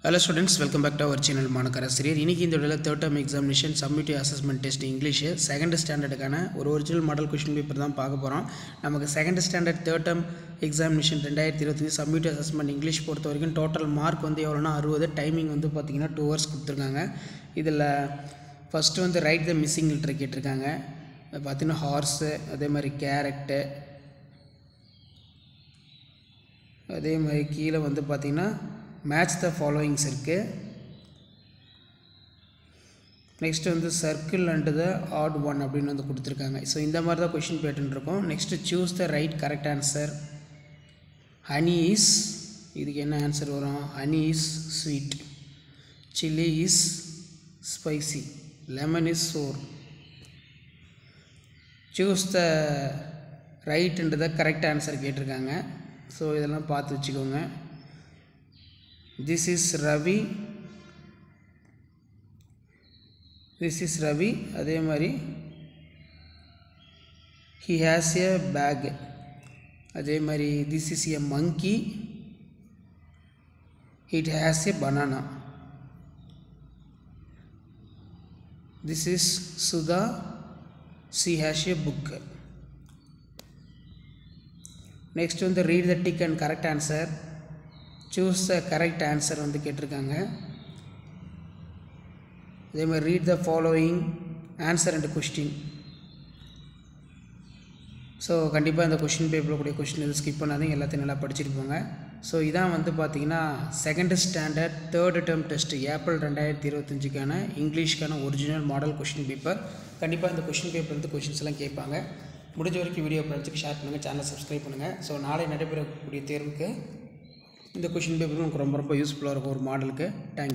Hello students, welcome back to our channel Manakarasiriyar. இன்னைக்கு இந்த வீடியோல third term examination summative assessment test English second standard கான ஒரு original model question paper தான் பார்க்க போறோம். நமக்கு second standard third term examination 2025 summative assessment English பொறுத்த வரைக்கும் total mark வந்து எவ்வளவுனா 60, டைமிங் வந்து பாத்தீங்கன்னா 2 hours கொடுத்திருக்காங்க. இதுல first வந்து write the missing letter கேட்டிருக்காங்க. பாத்தீங்கன்னா horse, அதே மாதிரி carrot, அதே மாதிரி கீழ வந்து பாத்தீங்கன்னா match the followings இருக்கு. next வந்து circle and the odd one அப்படினு வந்து கொடுத்திருக்காங்க. சோ இந்த மாதிரி தான் क्वेश्चन பேட்டர்ன் இருக்கும். next choose the right correct answer. honey is இதுக்கு என்ன ஆன்சர் வரும்? honey is sweet, chili is spicy, lemon is sour. choose the right and the correct answer கேட்டிருக்காங்க. சோ இதெல்லாம் பார்த்து வெச்சுக்கோங்க. This is Ravi. This is Ravi. அதே மாதிரி he has a bag. அதே மாதிரி this is a monkey. It has a banana. This is Sudha. She has a book. Next one, read the tick and correct answer. choose the correct answer வந்து கேட்டிருக்காங்க. அதே மாதிரி read the following answer and question. So கண்டிப்பாக இந்த question பேப்பரில் கூடிய question எதுவும் skip பண்ணாதீங்க, எல்லாத்தையும் நல்லா படிச்சுட்டு போங்க. ஸோ இதான் வந்து பார்த்தீங்கன்னா second standard third term test April 2025க்கான இங்கிலீஷ்க்கான ஒரிஜினல் மாடல் கொஷின் பேப்பர். கண்டிப்பாக இந்த கொஷின் பேப்பர் வந்து கொஷின்ஸ் எல்லாம் கேட்பாங்க. முடிஞ்ச வரைக்கும் வீடியோ படிச்சுக்கு ஷேர் பண்ணுங்கள், சேனலை சப்ஸ்கிரைப் பண்ணுங்கள். ஸோ நாளை நடைபெறக்கூடிய தேர்வுக்கு இந்த கொஷின் பேப்பர் உங்களுக்கு ரொம்ப யூஸ்ஃபுல்லாக இருக்கும் ஒரு மாடலுக்கு. தேங்க்யூ.